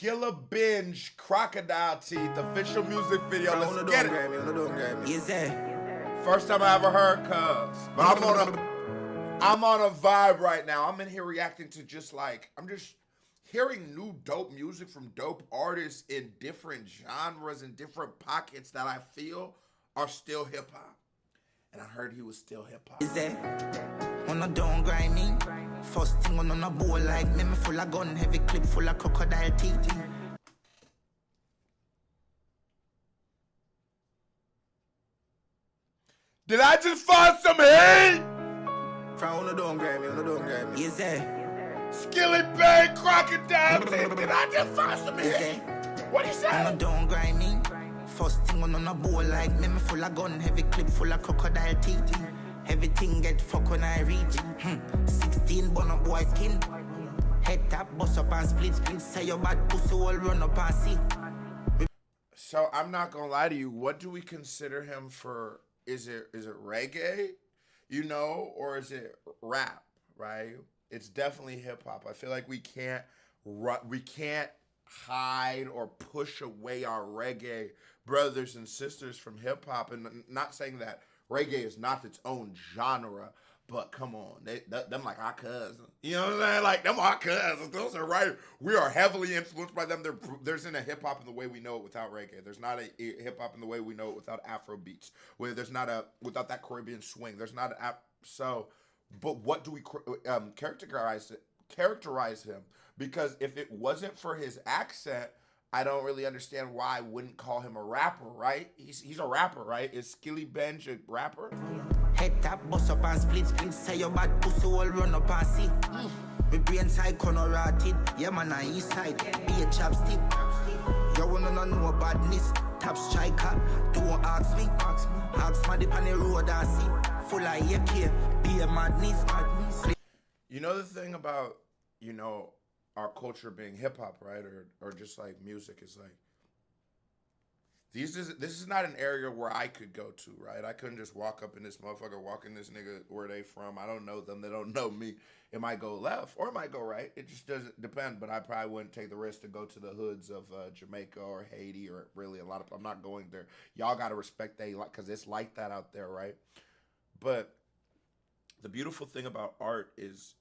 Skillibeng Crocodile Teeth official music video. Let's get it. First time I ever heard cuz. But I'm on a vibe right now. I'm in here reacting to I'm just hearing new dope music from dope artists in different genres and different pockets that I feel are still hip hop. And I heard he was still hip hop. On a don't grind me. First thing on a bowl like me full of gun, heavy clip full of crocodile teeth. Did I just find some heat? On a don't grind me, Is there? Skillibeng Crocodile Teeth. Did I just find some heat? What he say? On a don't grind me. First thing on a bowl like me full of gun, heavy clip full of crocodile teeth. Everything get fuck when I reach 16 bun up boy skin. Head tap, bust up and split. Say your bad pussy all run up and see. So I'm not gonna lie to you. What do we consider him for? Is it reggae, or is it rap? Right? It's definitely hip hop. I feel like we can't hide or push away our reggae brothers and sisters from hip hop. And not saying that reggae is not its own genre, but come on, them like our cousins. You know what I'm saying? Like, them our cousins. Those are right. We are heavily influenced by them. There's in a hip hop in the way we know it without reggae. There's not a hip hop in the way we know it without Afro beats. There's not without that Caribbean swing. There's not but what do we characterize him? Because if it wasn't for his accent, I don't really understand why I wouldn't call him a rapper, right? He's a rapper, right? Is Skillibeng a rapper? Head tap, bust up and split. Say your bad pussy all run up and see. My brain side corner rotted. Yeah, man, on east side. Be a chapstick. You wanna know badness. Tap striker. Don't ask me. Ask my dip on the road and see. Full of AK. Be a madness. You know the thing about, our culture being hip hop, right? Or just like music is like, this is not an area where I could go to, right? I couldn't just walk up in this motherfucker, walk in this nigga where they from. I don't know them. They don't know me. It might go left or it might go right. It just doesn't depend. But I probably wouldn't take the risk to go to the hoods of Jamaica or Haiti or really I'm not going there. Y'all got to respect because it's like that out there, right? But the beautiful thing about art is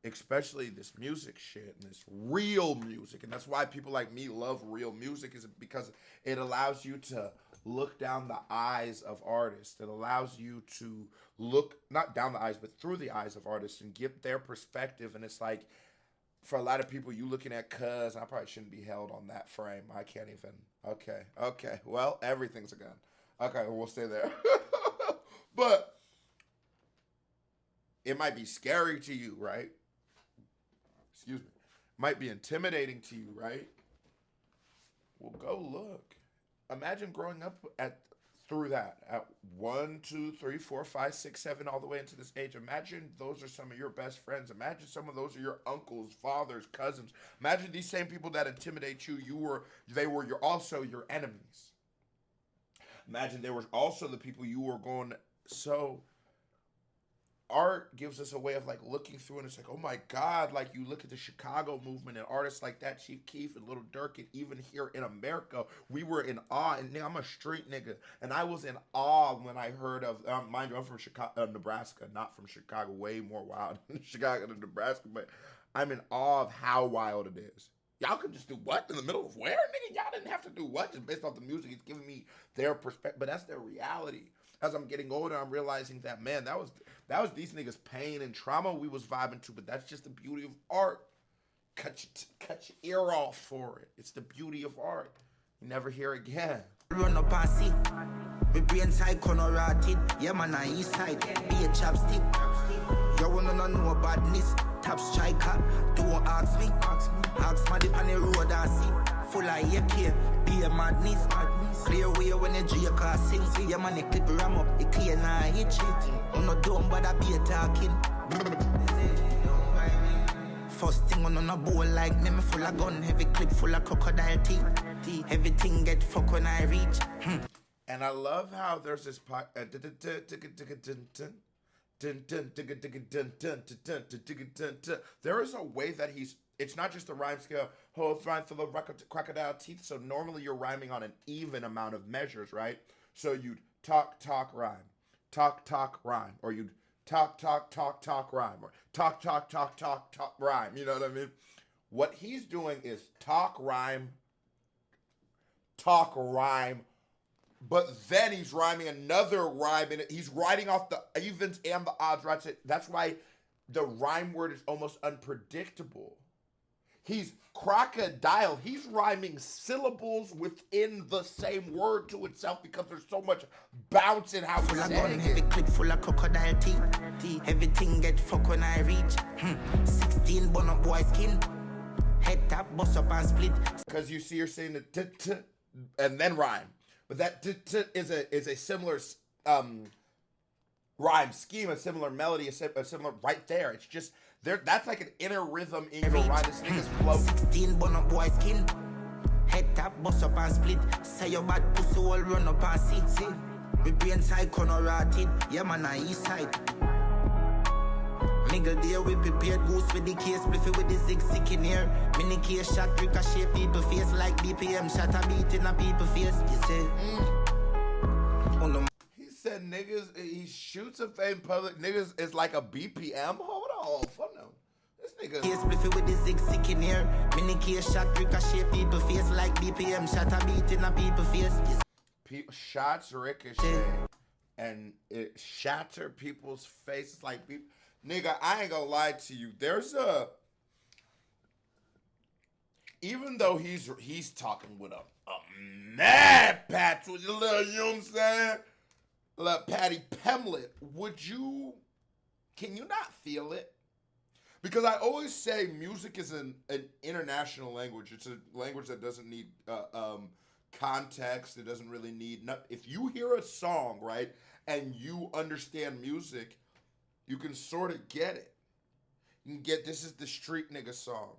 especially this music shit and this real music, and that's why people like me love real music, is because it allows you to look down the eyes of artists. It allows you to look not down the eyes but through the eyes of artists and get their perspective. And it's like, for a lot of people, you looking at cuz, I probably shouldn't be held on that frame. I can't even. Okay, well, everything's a gun. Okay, we'll stay there. But it might be scary to you, right? Excuse me, might be intimidating to you, right? Well, go look. Imagine growing up through that at 1, 2, 3, 4, 5, 6, 7, all the way into this age. Imagine those are some of your best friends. Imagine some of those are your uncles, fathers, cousins. Imagine these same people that intimidate you. Also your enemies. Imagine they were also the people you were going. So art gives us a way of like looking through, and it's like, oh my God, like you look at the Chicago movement and artists like that, Chief Keef and Little Durk, and even here in America, we were in awe. And I'm a street nigga, and I was in awe when I heard of, mind you, I'm from Chicago, Nebraska, not from Chicago, way more wild than Chicago than Nebraska, but I'm in awe of how wild it is. Y'all could just do what in the middle of where, nigga? Y'all didn't have to do what, just based off the music. It's giving me their perspective, but that's their reality. As I'm getting older, I'm realizing that, man, that was these niggas' pain and trauma we was vibing to, but that's just the beauty of art. Cut your ear off for it. It's the beauty of art. You never hear again. Run up and see. My brain side corner rotted. Yeah, man, on east side. Be a chapstick. You wanna know badness. Tap striker. Don't ask me. Ask my dip on the road and see. Full of AK. Be a madness. Clear way when you drink or sing. See your man, clip ram up. It clear now, hit shit. I'm not dumb, but I be a talking. First thing on a bowl like me full of gun. Heavy clip full of crocodile teeth. Everything get fuck when I reach. And I love how there's this there is a way that it's not just the rhyme scale. Oh, it's rhyme for the crocodile teeth. So normally you're rhyming on an even amount of measures, right? So you'd talk, talk, rhyme. Talk, talk, rhyme. Or you'd talk, talk, talk, talk, rhyme. Or talk, talk, talk, talk, talk, rhyme. You know what I mean? What he's doing is talk, rhyme, but then he's rhyming another rhyme, and he's writing off the evens and the odds, right? So that's why the rhyme word is almost unpredictable. He's crocodile. He's rhyming syllables within the same word to itself because there's so much bounce in how he's saying heavy it. clip full of crocodile teeth. Everything get fuck when I reach. 16 bun up boy skin. Head tap, bust up and split. Because you see, you're saying the t and then rhyme, but that t is a similar rhyme scheme, a similar melody, a similar right there. It's just there. That's like an inner rhythm in your rhyme. This nigga's flow. 16 bun up boy skin. Head tap, bust up and split. Say your bad pussy all run up and see. We brain side corner rotted. Yeah man, I east side. Nigga there we prepared goose with the case, bliffy with the zig in here. Mini case shot, ricochet people face like BPM shot a beat in a people face. You say, He said niggas, he shoots a fake public. Niggas is like a BPM. Hold on, this nigga. Case bliffy with the zig in here. Mini case shot, ricochet people face like BPM shot a beat in a people face. Shots ricochet and it shatter people's faces like people. Nigga, I ain't gonna lie to you. There's even though he's talking with a mad patch with a little, you know what I'm saying? Little Patty Pemlet, can you not feel it? Because I always say music is an international language. It's a language that doesn't need context. It doesn't really need, if you hear a song, right, and you understand music, you can sort of get it. You can get, this is the street nigga song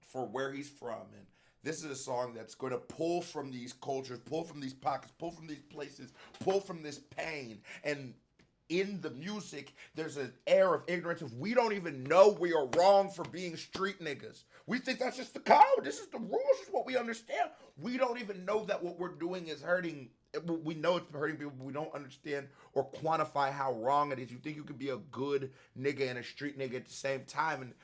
for where he's from. And this is a song that's going to pull from these cultures, pull from these pockets, pull from these places, pull from this pain. And in the music, there's an air of ignorance of we don't even know we are wrong for being street niggas. We think that's just the code. This is the rules. This is what we understand. We don't even know that what we're doing is hurting. We know it's hurting people, but we don't understand or quantify how wrong it is. You think you could be a good nigga and a street nigga at the same time, and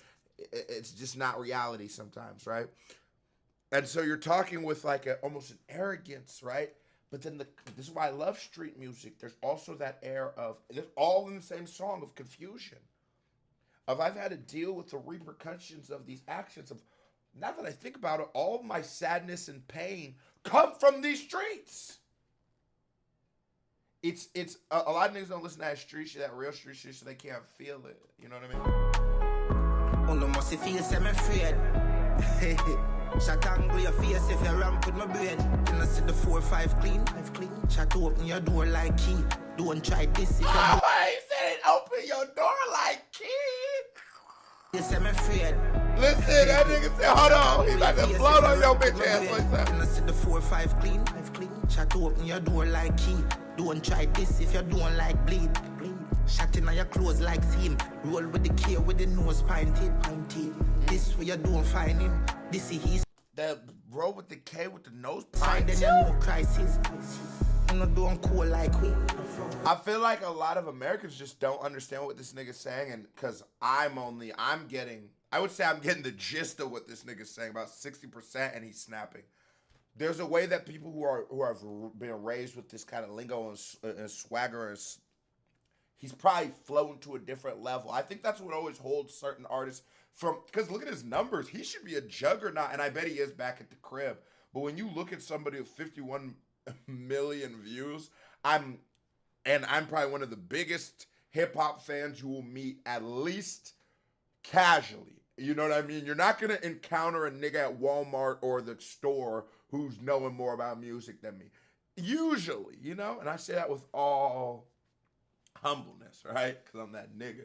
it's just not reality sometimes, right? And so you're talking with like almost an arrogance, right? But then this is why I love street music. There's also that air of, it's all in the same song, of confusion. I've had to deal with the repercussions of these actions. Of now that I think about it, all of my sadness and pain come from these streets. It's a lot of niggas don't listen to that street shit, that real street shit, so they can't feel it. You know what I mean? On must feel semi-afraid. Shot angle your face if you ramp with my brain. Then I see the 4-5 clean. Shot open your door like key. Don't try this if you I said open your door like key. Yes, I'm afraid. Listen, that nigga said, hold on. He about to float on your bitch ass like that. Then I see the 4-5 clean. Shot open your door like key. Don't try this if you don't like bleed. Shot in your clothes like seam. Roll with the K with the nose pointed. This way you don't find him. This is his. That roll with the K with the nose Side then pointed. you know crisis. You know don't cool like we. I feel like a lot of Americans just don't understand what this nigga's saying, and because I would say I'm getting the gist of what this nigga's saying, about 60%, and he's snapping. There's a way that people who have been raised with this kind of lingo and swagger, he's probably flown to a different level. I think that's what always holds certain artists from, because look at his numbers. He should be a juggernaut, and I bet he is back at the crib. But when you look at somebody with 51 million views, I'm probably one of the biggest hip-hop fans you will meet, at least casually. You know what I mean? You're not going to encounter a nigga at Walmart or the store who's knowing more about music than me. Usually, you know? And I say that with all humbleness, right? Because I'm that nigga.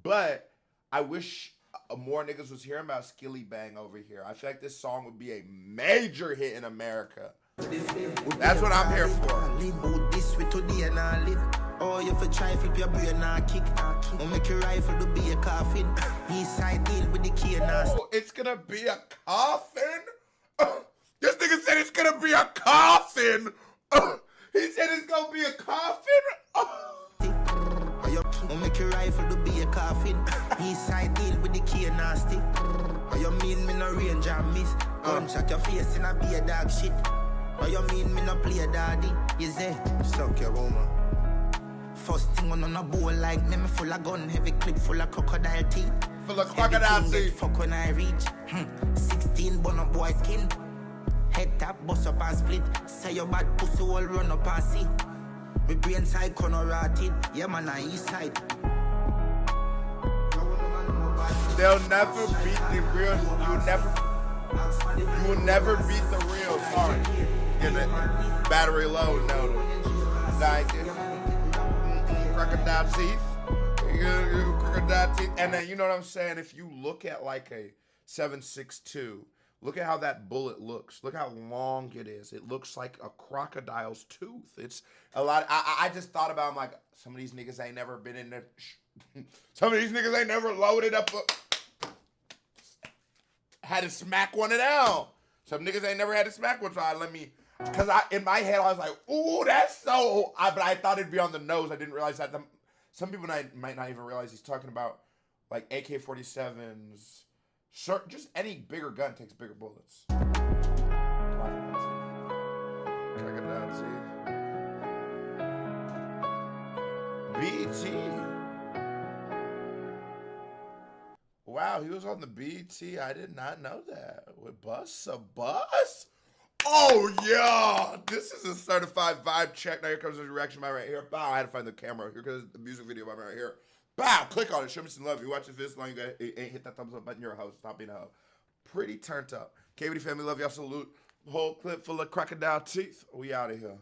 But I wish more niggas was hearing about Skillibeng over here. I feel like this song would be a major hit in America. That's what I'm here for. Oh, you for try flip your brain and kick. I'll make your rifle to be a coffin. East side deal with the key and Oh, it's gonna be a coffin? This nigga said it's gonna be a coffin. He said it's gonna be a coffin. I'll make your rifle to be a coffin. East side deal with the key and nasty. Oh, you mean me no range and miss? Gunshot your face in a be a dog shit. Oh, you mean me no play a daddy? You say, suck your woman. First thing on a bowl like me full of gun, heavy clip full of crocodile teeth. Full of crocodile teeth. Fuck when I reach 16 bun up boy skin. Head tap, bust up and split. Say your bad pussy all run up and see. My brain side corner rotted. Yeah man, I east side. They'll never beat the real. You will never beat the real. Sorry. Get it. Battery low. No. Like it. Crocodile teeth. Crocodile teeth. And then you know what I'm saying? If you look at like a 7.62, look at how that bullet looks. Look how long it is. It looks like a crocodile's tooth. It's a lot. I just thought about, I'm like, some of these niggas ain't never been in there. Some of these niggas ain't never loaded up had to smack one of them. Some niggas ain't never had to smack one. So because in my head, I was like, ooh, that's so, but I thought it'd be on the nose. I didn't realize that. Some people might not even realize he's talking about like AK-47s. Sure, just any bigger gun takes bigger bullets. BT. Wow, he was on the BT. I did not know that. With Bus? A bus? Oh, yeah. This is a certified vibe check. Now here comes the reaction by right here. Bow, I had to find the camera. Here comes the music video by right here. Bow, click on it. Show me some love. You watch this long, you ain't hit that thumbs up button. You're a host. Stop being a hoe. Pretty turned up. KVD family, love y'all. Salute. Whole clip full of crocodile teeth. We out of here.